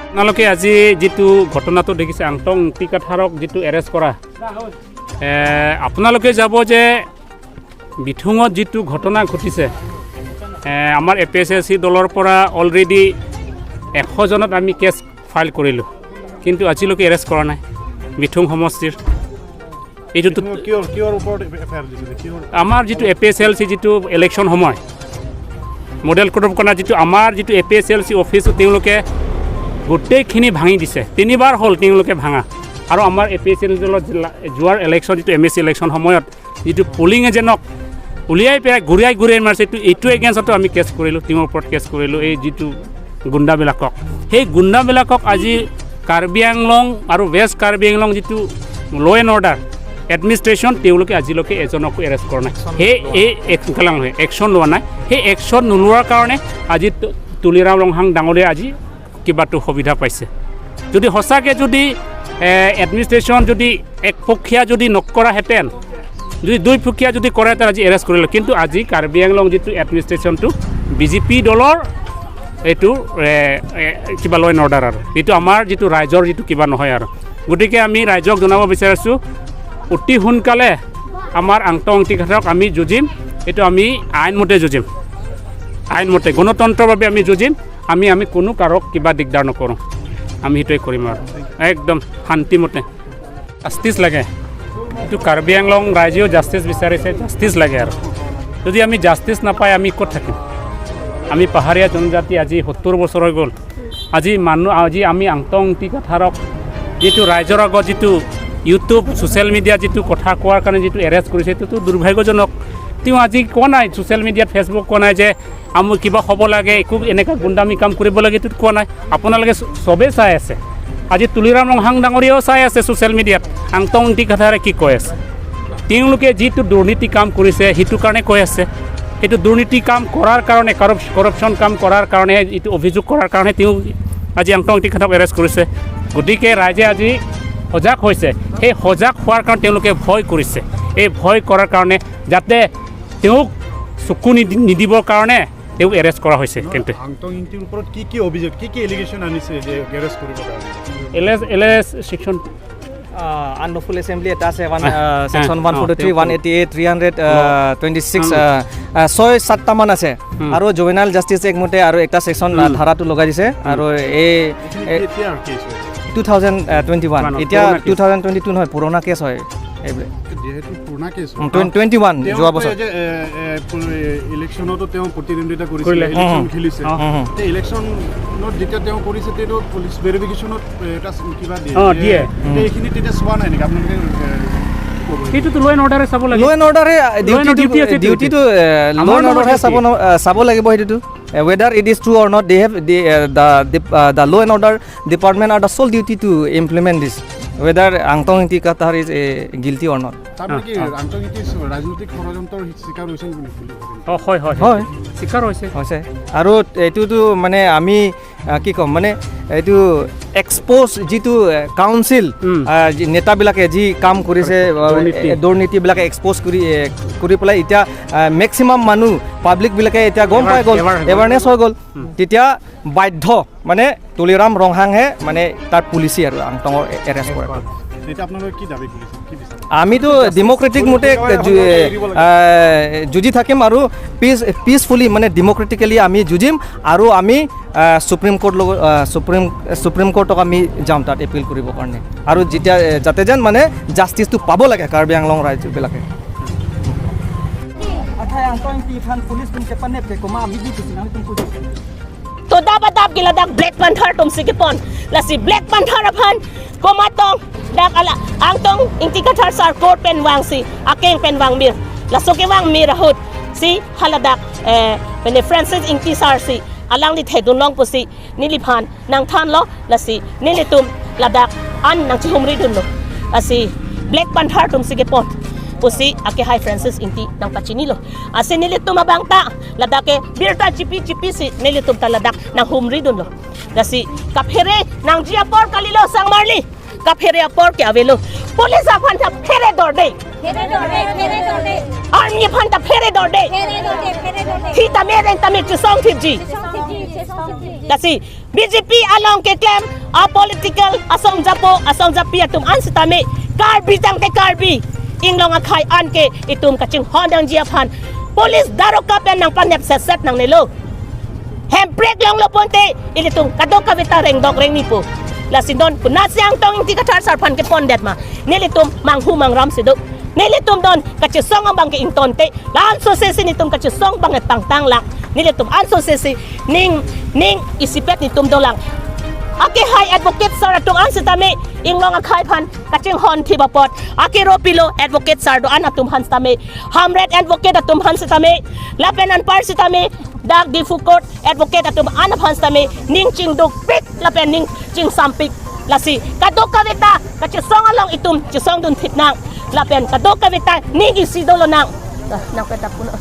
আপোনালোকে আজি যেটো ঘটনাটো দেখিছে আংটং টিকাথাৰক যেটো এৰেষ্ট কৰা আপোনালোকে যাব যে বিঠুঙত যেটো ঘটনা ঘটিছে আমাৰ এপিএছএলচি দলৰ পৰা অলৰেডি 100 জনত আমি কেছ ফাইল কৰিলোঁ কিন্তু আজিলৈকে এৰেষ্ট কৰা নাই বিঠুং সমষ্টিৰ এইটো আমাৰ যেটো এপিএছএলচি যেটো ইলেকশ্যন সময় মডেল কোড অফ কণ্ডাক্ট যেটো আমাৰ যেটো এপিএছএলচি অফিচ তেওঁলোকে গোটেইখিনি ভাঙি দিছে তিনিবাৰ হ'ল তেওঁলোকে ভাঙা আৰু আমাৰ এপিএছএলচি দলৰ যোৱাৰ ইলেকশ্যন যেটো এমএছচি ইলেকশ্যন সময়ত যেটো পলিং এজেণ্টক উলিয়াই পেলাই ঘূৰাই মাৰিছে এইটো এগেইনষ্টতো আমি কেছ কৰিলোঁ টিমৰ ওপৰত কেছ কৰিলোঁ এই যেটো গুণ্ডাবিলাকক সেই গুণ্ডাবিলাকক আজি কাৰ্বি আংলং আৰু ৱেষ্ট কাৰ্বি আংলং যেটো ল এণ্ড অৰ্ডাৰ এডমিনিষ্ট্ৰেশ্যন তেওঁলোকে আজিলৈকে এজনকো এৰেষ্ট কৰা নাই সেই একশ্যন লোৱা নাই সেই একশ্যন নোলোৱাৰ কাৰণে আজি তুলিৰাম ৰংহাং ডাঙৰীয়া আজি কিবাটো সুবিধা পাইছে যদি সঁচাকৈ যদি এডমিনিষ্ট্ৰেশ্যন যদি একপক্ষীয়া যদি নকৰাহেঁতেন যদি দুইপক্ষীয়া যদি কৰেহেঁতেন আজি এৰেষ্ট কৰিলে কিন্তু আজি কাৰ্বি আংলং যেটো এডমিনিষ্ট্ৰেশ্যনটো বিজেপি দলৰ এইটো কিবা ল এণ্ড অৰ্ডাৰ আৰু এইটো আমাৰ যেটো ৰাইজৰ যেটো কিবা নহয় আৰু গতিকে আমি ৰাইজক জনাব বিচাৰিছোঁ অতি সোনকালে আমাৰ আংটং টিকাথাৰক আমি যুঁজিম এইটো আমি আইনমতে যুঁজিম আইনমতে গণতন্ত্ৰৰ বাবে আমি যুঁজিম আমি কোনো কাৰক কিবা দিগদাৰ নকৰোঁ আমি সেইটোৱে কৰিম আৰু একদম শান্তিমতে জাষ্টিছ লাগে এইটো কাৰ্বি আংলং ৰাইজেও জাষ্টিছ বিচাৰিছে জাষ্টিছ লাগে আৰু যদি আমি জাষ্টিছ নাপায় আমি ক'ত থাকিম আমি পাহাৰীয়া জনজাতি আজি 70 বছৰ হৈ গ'ল আজি আমি আংটং টিকাথাৰক যেটো ৰাইজৰ আগত যেটো ইউটিউব ছ'চিয়েল মিডিয়া যেটো কথা কোৱাৰ কাৰণে যেটো এৰেষ্ট কৰিছে এইটোতো দুৰ্ভাগ্যজনক তেওঁ আজি কোৱা নাই ছ'চিয়েল মিডিয়াত ফেচবুক কোৱা নাই যে আমি কিবা হ'ব লাগে একো এনেকুৱা গুণ্ডামি কাম কৰিব লাগে এইটোত কোৱা নাই আপোনালোকে চবেই চাই আছে আজি তুলিৰাম ৰংহাং ডাঙৰীয়াও চাই আছে ছ'চিয়েল মিডিয়াত আংটং টিকাথাৰে কি কৈ আছে তেওঁলোকে যেটো দুৰ্নীতি কাম কৰিছে সেইটো কাৰণে কৈ আছে এইটো দুৰ্নীতি কাম কৰাৰ কাৰণে কৰাপশ্যন কাম কৰাৰ কাৰণে এইটো অভিযোগ কৰাৰ কাৰণে তেওঁ আজি আংটং টিকাথাৰক এৰেষ্ট কৰিছে গতিকে ৰাইজে আজি সজাগ হৈছে সেই সজাগ হোৱাৰ কাৰণে তেওঁলোকে ভয় কৰিছে এই ভয় কৰাৰ কাৰণে যাতে তেওঁক চকু নিদিবৰ কাৰণে তেওঁক এৰেষ্ট কৰা হৈছে কিন্তু আংটং ইংটিৰ ওপৰত কি অভিযোগ কি এলিগেশ্যন আনিছে যে এৰেষ্ট কৰিব কাৰণে এলএছ সেকশন unlawful assembly এটা আছে section 143 188 326 6-7টা মান আছে আৰু জুভেনাইল জাষ্টিস এক মতে আৰু একটা সেকশন ধাৰাটো লগাই দিছে আৰু এই 2021 এতিয়া 2022 নহয় পুৰণা কেছ হয় যেহেতু পুৰণা কেছ 21 যোৱা বছৰ ইলেকশ্যনতো তেওঁ প্ৰতিদ্বন্দ্বিতা কৰিছিল ইলেকশ্যন খেলিছে তে ইলেকশ্যনত যেতিয়া তেওঁ কৰিছে তেটো পুলিচ ভেৰিফিকেশ্যনত এটা কিবা দিয়ে এইখিনি তেতিয়া চোৱা নাই নেকি আপোনালোকে সেইটো ল এণ্ড অৰ্ডাৰে চাব লাগে ল এণ্ড অৰ্ডাৰে ডিউটিটো ল এণ্ড অৰ্ডাৰে চাব লাগিব সেইটোতো whether it is true or not they have the law and order department are the sole duty to implement this whether Angtong Inti Qatar is guilty or not তাৰমানে কি আংটং ইংটি ৰাজনৈতিক ষড়যন্ত্ৰৰ শিকাৰ হৈছে হয় স্বীকাৰ হৈছে আৰু এইটোতো মানে আমি কি ক'ম মানে এইটো এক্সপ'জ যিটো কাউন্সিল নেতাবিলাকে যি কাম কৰিছে দুৰ্নীতিবিলাকে এক্সপ'জ কৰি পেলাই এতিয়া মেক্সিমাম মানুহ পাব্লিকবিলাকে এতিয়া গম পাই গ'ল এৱাৰনেছ হৈ গ'ল তেতিয়া বাধ্য মানে তুলিৰাম ৰংহাংহে মানে তাৰ পুলিচি আৰু আংটঙৰ এৰেষ্ট কৰে এতিয়া আপোনালোকে কি দাবী কৰিছে কি বিচাৰে আমিতো ডেম'ক্ৰেটিক মতে যুঁজি থাকিম আৰু পিচফুলি মানে ডেম'ক্ৰেটিকেলি আমি যুঁজিম আৰু আমি সুপ্ৰিম কোৰ্টক আমি যাম তাত এপিল কৰিবৰ কাৰণে আৰু যেতিয়া যাতে যেন মানে জাষ্টিছটো পাব লাগে Karbi Anglong ৰাজ্যবিলাকে to dapat giladak Black Panther tum sikipon la si Black Panther aphan komatong dak ala angtong inti kathar sar court penwang si akeng penwang mir la sokewang mirahut si haladak pene Francis inti sar si alang li thedun long pusi niliphan nang than lo la si nilitum ladak an nang chihumri dun lo la si Black Panther tum sikipon pusi ake hai Francis inti nang pachinilo ase nilitum abangta ladake birta chipi si nilitum taladak nang humri dun lo dasi kaphere nang jiapor kalilo sang marli kaphere apor ke avelo police aphan ta phere dorde army aphan ta phere dorde thita mere tame chisong thiji dasi BJP along ke claim a political asong japi atum ansitame karbi tang te karbi inglong akai anke itum kaching hondang jiaphan police daroka pen nang panep set nang nelo handbrake long lo ponte ilitung kadoka vita reng dok reng nipo la sindon punasiang tong inti kathar sarpan ke pondet ma nelitum manghu mangram sidu nelitum don kachisong ang bangke intonte lan so sesi nitum kachisong banget tang lak nelitum an so sesi ning isipet nitum dolang ake hai advocate sar atung an sitame inglong akai phan kaching hon thibapot ake ropilo advocate sar do an atum hanstame hamret advocate atum hansitame lapenan par sitame dak di fukot advocate atum an hanstame ning chingduk pik lapen ning ching sampik lasi kadok kavita kachisong along itum chisong dun thitnang lapen kadok kavita ning isidolo nang peta puno